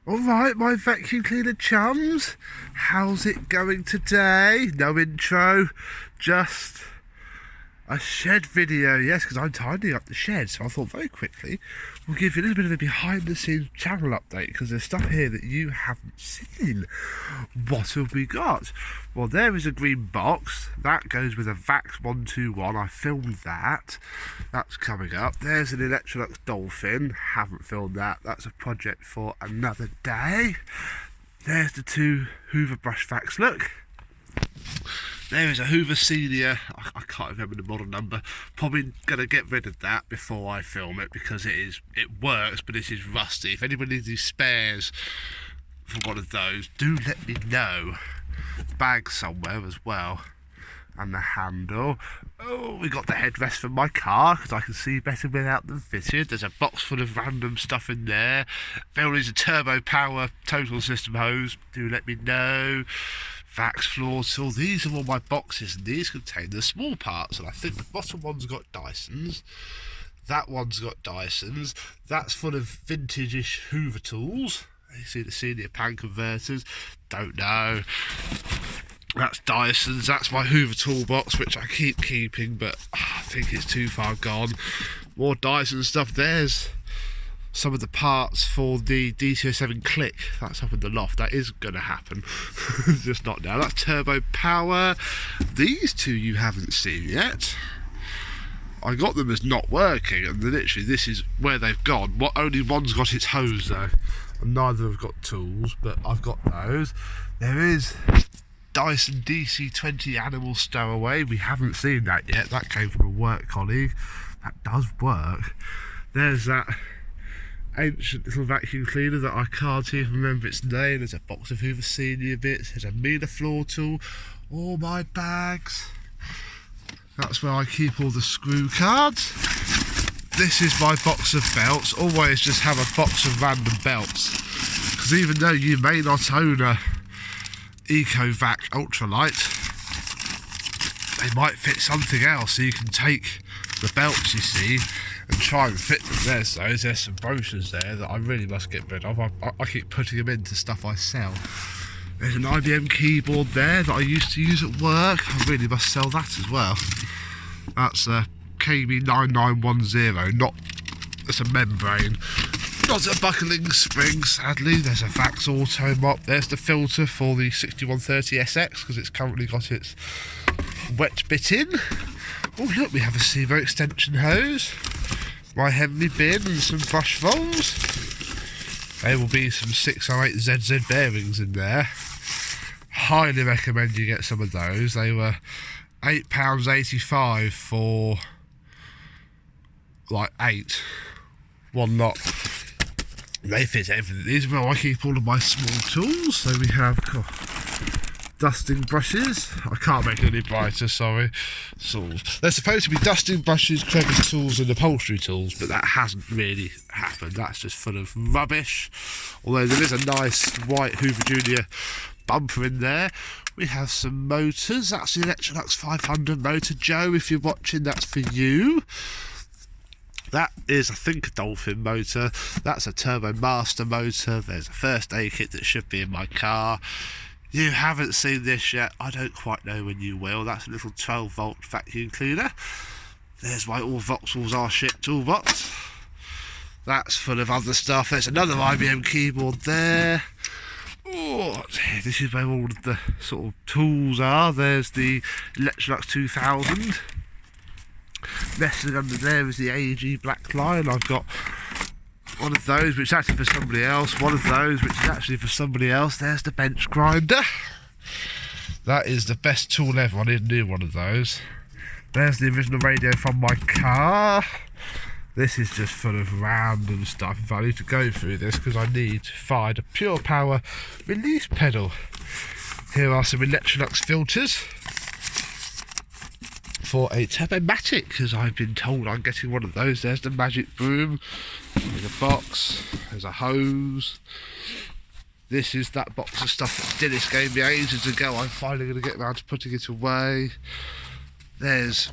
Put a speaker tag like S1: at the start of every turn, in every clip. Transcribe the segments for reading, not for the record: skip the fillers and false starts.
S1: Alright, my vacuum cleaner chums, how's it going today? No intro, just a shed video, yes, because I'm tidying up the shed, so I thought very quickly we'll give you a little bit of a behind the scenes channel update, because there's stuff here that you haven't seen. What have we got? Well, there is a green box, that goes with a VAX 121, I filmed that, that's coming up. There's an Electrolux Dolphin, haven't filmed that, that's a project for another day. There's the two Hoover brush VAX, look. There is a Hoover Senior, I can't remember the model number, probably going to get rid of that before I film it because it works, but it is rusty. If anybody needs any spares for one of those, do let me know. Bag somewhere as well, and the handle. Oh, we got the headrest for my car because I can see better without the vision. There's a box full of random stuff in there. There is a turbo power total system hose, do let me know. VAX floor tool, these are all my boxes and these contain the small parts, and I think the bottom one's got Dysons, that one's got Dysons, that's full of vintage-ish Hoover tools. You see the senior pan converters, don't know. That's Dysons, that's my Hoover toolbox which I keep keeping but I think it's too far gone. More Dyson stuff, there's some of the parts for the DC07 Click, that's up in the loft, that is going to happen, just not now. That's turbo power, these two you haven't seen yet. I got them as not working, and literally this is where they've gone. Only one's got its hose though, and neither have got tools, but I've got those. There is Dyson DC20 Animal Stowaway, we haven't seen that yet, that came from a work colleague, that does work. There's that ancient little vacuum cleaner that I can't even remember its name. There's a box of Hoover Senior bits, there's a Miele floor tool, all my bags. That's where I keep all the screw cards. This is my box of belts. Always just have a box of random belts, because even though you may not own a EcoVac Ultralight, they might fit something else, so you can take the belts you see and try and fit them. There's some brochures there that I really must get rid of. I keep putting them into stuff I sell. There's an IBM keyboard there that I used to use at work. I really must sell that as well. That's a KB9910, it's a membrane, not a buckling spring, sadly. There's a VAX Auto Mop. There's the filter for the 6130SX because it's currently got its wet bit in. Oh look, we have a Sebo extension hose, my Henry bin and some brush rolls. There will be some 608ZZ bearings in there. Highly recommend you get some of those. They were £8.85 for like 8, one lot. They fit everything. These are where I keep all of my small tools. So we have dusting brushes. I can't make it any brighter, sorry. Saws. They're supposed to be dusting brushes, crevice tools and upholstery tools, but that hasn't really happened. That's just full of rubbish. Although there is a nice white Hoover Junior bumper in there. We have some motors. That's the Electrolux 500 motor. Joe, if you're watching, that's for you. That is, I think, a Dolphin motor. That's a Turbo Master motor. There's a first aid kit that should be in my car. You haven't seen this yet. I don't quite know when you will. That's a little 12-volt vacuum cleaner. There's my All Vauxhalls Are Shit toolbox. That's full of other stuff. There's another IBM keyboard there. Oh, this is where all of the sort of tools are. There's the Electrolux 2000. Nestled under there is the AEG Black Lion. I've got one of those which is actually for somebody else, one of those which is actually for somebody else. There's the bench grinder. That is the best tool ever. I need a new one of those. There's the original radio from my car. This is just full of random stuff. If I need to go through this because I need to find a pure power release pedal. Here are some Electrolux filters for a Turbomatic, because I've been told I'm getting one of those. There's the Magic Broom. There's a box. There's a hose. This is that box of stuff that Dennis gave me ages ago. I'm finally going to get around to putting it away. This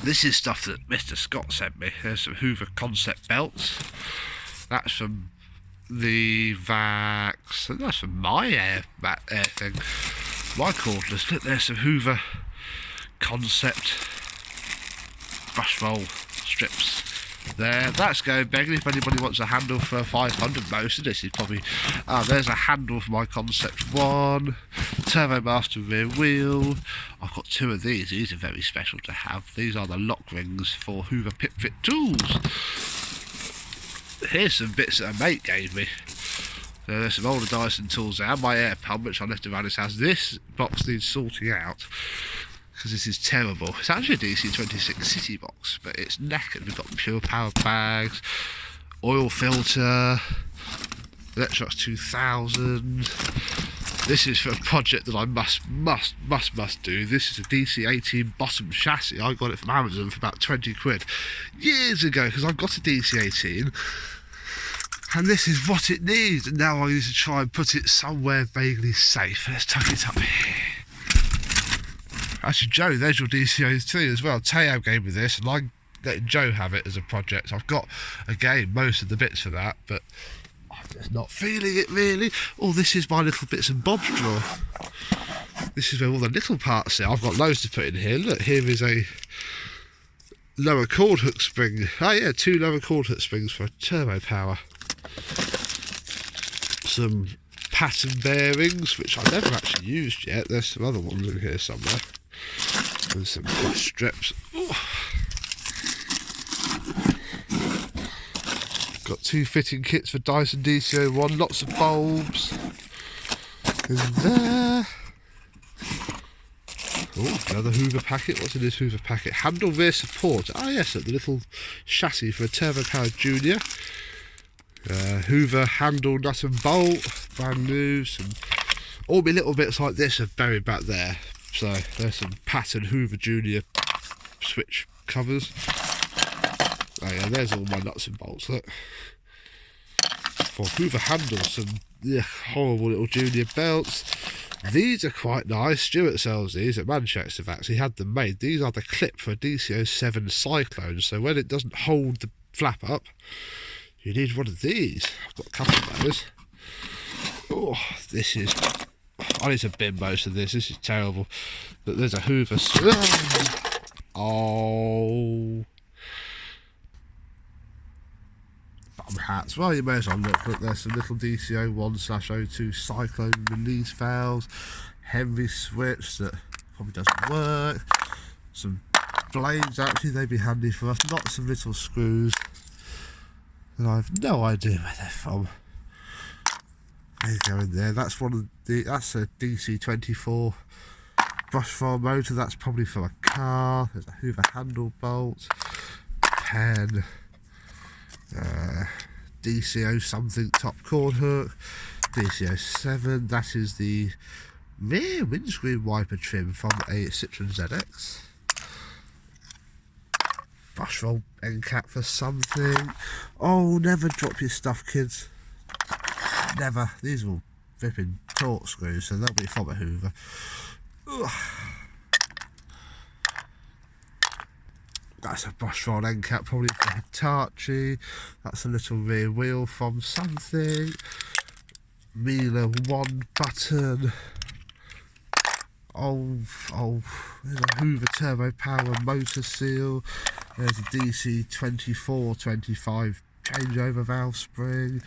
S1: is stuff that Mr. Scott sent me. There's some Hoover concept belts. That's from the Vax, and that's from my air thing, my cordless. Look, there's some Hoover Concept brush roll strips there. That's going begging if anybody wants a handle for 500. Most of this is probably there's a handle for my Concept 1 Turbo Master rear wheel. I've got 2 of these are very special to have. These are the lock rings for Hoover Pip Fit tools. Here's some bits that a mate gave me. So there's some older Dyson tools there, and my air pump which I left around his house. This box needs sorting out because this is terrible. It's actually a DC26 City box, but it's knackered. We've got Pure Power bags, oil filter, Electrox 2000. This is for a project that I must do. This is a DC18 bottom chassis. I got it from Amazon for about 20 quid years ago because I've got a DC18 and this is what it needs, and now I need to try and put it somewhere vaguely safe. Let's tuck it up here. Actually, Joe, there's your DC03 as well. Teo gave me this, and I let Joe have it as a project. I've got, again, most of the bits for that, but I'm just not feeling it really. Oh, this is my little bits and bobs drawer. This is where all the little parts are. I've got loads to put in here. Look, here is a lower cord hook spring. Oh yeah, 2 lower cord hook springs for a turbo power. Some pattern bearings, which I've never actually used yet. There's some other ones in here somewhere. And some brush strips. Ooh. Got 2 fitting kits for Dyson DC01. Lots of bulbs. In there. Oh, another Hoover packet. What's in this Hoover packet? Handle rear support. Ah yes, the little chassis for a Turbo Power Junior. Hoover handle nut and bolt, brand new. Some all my little bits like this are buried back there. So there's some pattern Hoover Junior switch covers. Oh yeah, there's all my nuts and bolts. Look, for Hoover handles, some horrible little Junior belts. These are quite nice. Stuart sells these at Manchester. They've actually had them made. These are the clip for a DC07 Cyclone. So when it doesn't hold the flap up, you need one of these. I've got a couple of those. Oh, this is... I need to bin most of this. This is terrible. But there's a Hoover... Oh... Bum hats. Well, you may as well look. Look, there's some little DC01/02 Cyclone release valves. Heavy switch that probably doesn't work. Some blades, actually, they'd be handy for us. Not some little screws. And I have no idea where they're from. They go in there. That's one of the. That's a DC24 brush foam motor. That's probably for a car. There's a Hoover handle bolt, pen, DCO something top cord hook, DCO7. That is the rear windscreen wiper trim from a Citroen ZX. Brush roll end cap for something. Oh, never drop your stuff, kids. Never. These are all flipping torque screws, so they'll be from a Hoover. Ugh. That's a brush roll end cap, probably for Hitachi. That's a little rear wheel from something. Miele 1 button. Oh, there's a Hoover Turbo Power motor seal. There's a DC24-25 changeover valve spring.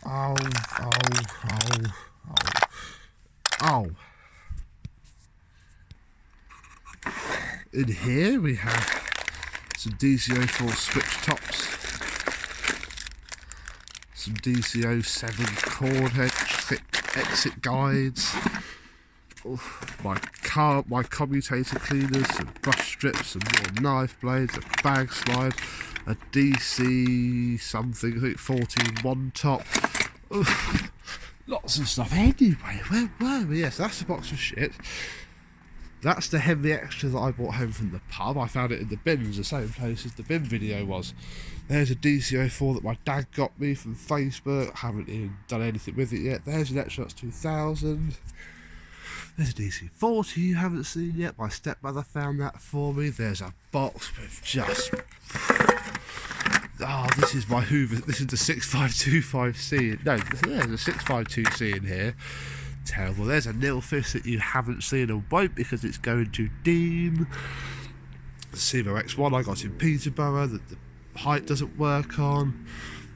S1: Oh. In here we have some DCO4 switch tops, some DCO7 cord head exit guides. My commutator cleaners, some brush strips, some more knife blades, a bag slide, a DC something, I think 14-1 top. Oof, lots of stuff. Anyway, where were we? Yes, that's the box of shit. That's the heavy extra that I brought home from the pub. I found it in the bins, the same place as the bin video was. There's a DCO4 that my dad got me from Facebook. I haven't even done anything with it yet. There's an Electrox 2000. There's a DC40 you haven't seen yet. My stepmother found that for me. There's a box with just Oh, this is my Hoover. This is the 6525C. No, there's a 652C in here. Terrible. There's a Nilfisk that you haven't seen and won't because it's going to Dean. The Simo X1 I got in Peterborough that the height doesn't work on.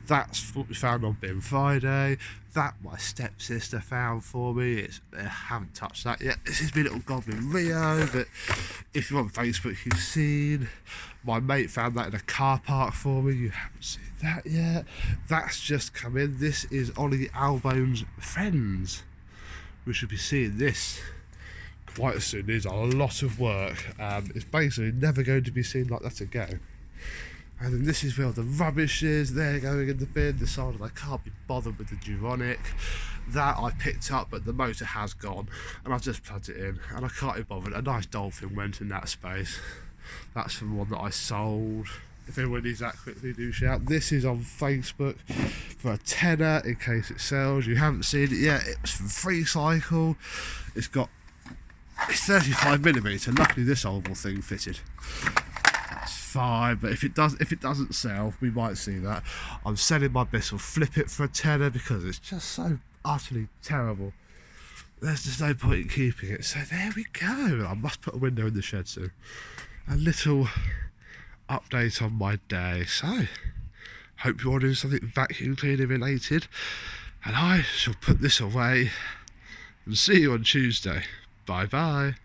S1: That's what we found on Bin Friday. That my stepsister found for me. I haven't touched that yet. This is my little Goblin Rio that, if you're on Facebook, you've seen. My mate found that in a car park for me. You haven't seen that yet. That's just come in. This is Ollie Albone's Friends. We should be seeing this quite soon. There's a lot of work. It's basically never going to be seen like that again. And then this is where all the rubbish is. They're going in the bin. Decided I can't be bothered with the Duronic. That I picked up, but the motor has gone. And I've just plugged it in. And I can't be bothered. A nice Dolphin went in that space. That's from one that I sold. If anyone needs that quickly, do shout. This is on Facebook for a tenner in case it sells. You haven't seen it yet. It was from Free Cycle. It's 35mm. Luckily this oval thing fitted. Fine, but if it doesn't sell, we might see that. I'm selling my Bissell Flip It for a tenner because it's just so utterly terrible. There's just no point in keeping it. So there we go. I must put a window in the shed soon. A little update on my day. So hope you're all doing something vacuum cleaner related, and I shall put this away and see you on Tuesday. Bye bye.